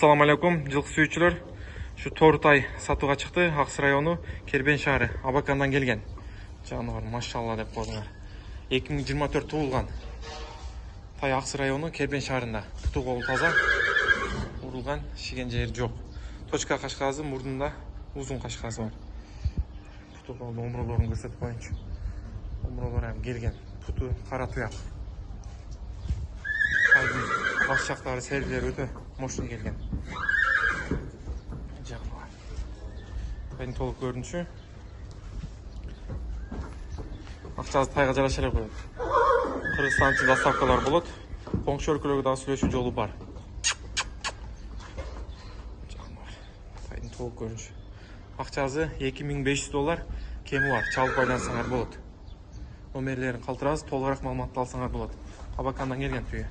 Assalamu алейкум, жылқы сүйүүчүлөр. Şu Тортай сатууга чыкты, Акс району, Кербен шаары, Абакандан келген. Жаныбар, машалла деп койдуңар. 2024 туулган. Тай Акс району, Кербен шаарында. Путу колу таза. Урулган, шиген жери жок. Точка кашказы, мурдунда узун кашказы бар. Путу колу омролорун көрсөтүп коюнчу. Омролор ham келген. Путу кара туяк. Тайдын баш жактары, серилери өтө мощный келген. Тайдын толук көрүнүшү. Акчасы тайга жараша эле коет. Кыргызстанча доставкалар болот. Коңшу өлкөлөргө дагы сүйлөшүү жолу бар. Тайдын толук көрүнүшү. Акчасы $2500, кеми бар. Чалып байлансаңар болот. Номерлерин калтырабыз, толугураак маалыматты алсаңар болот. Абакандан келген түйө.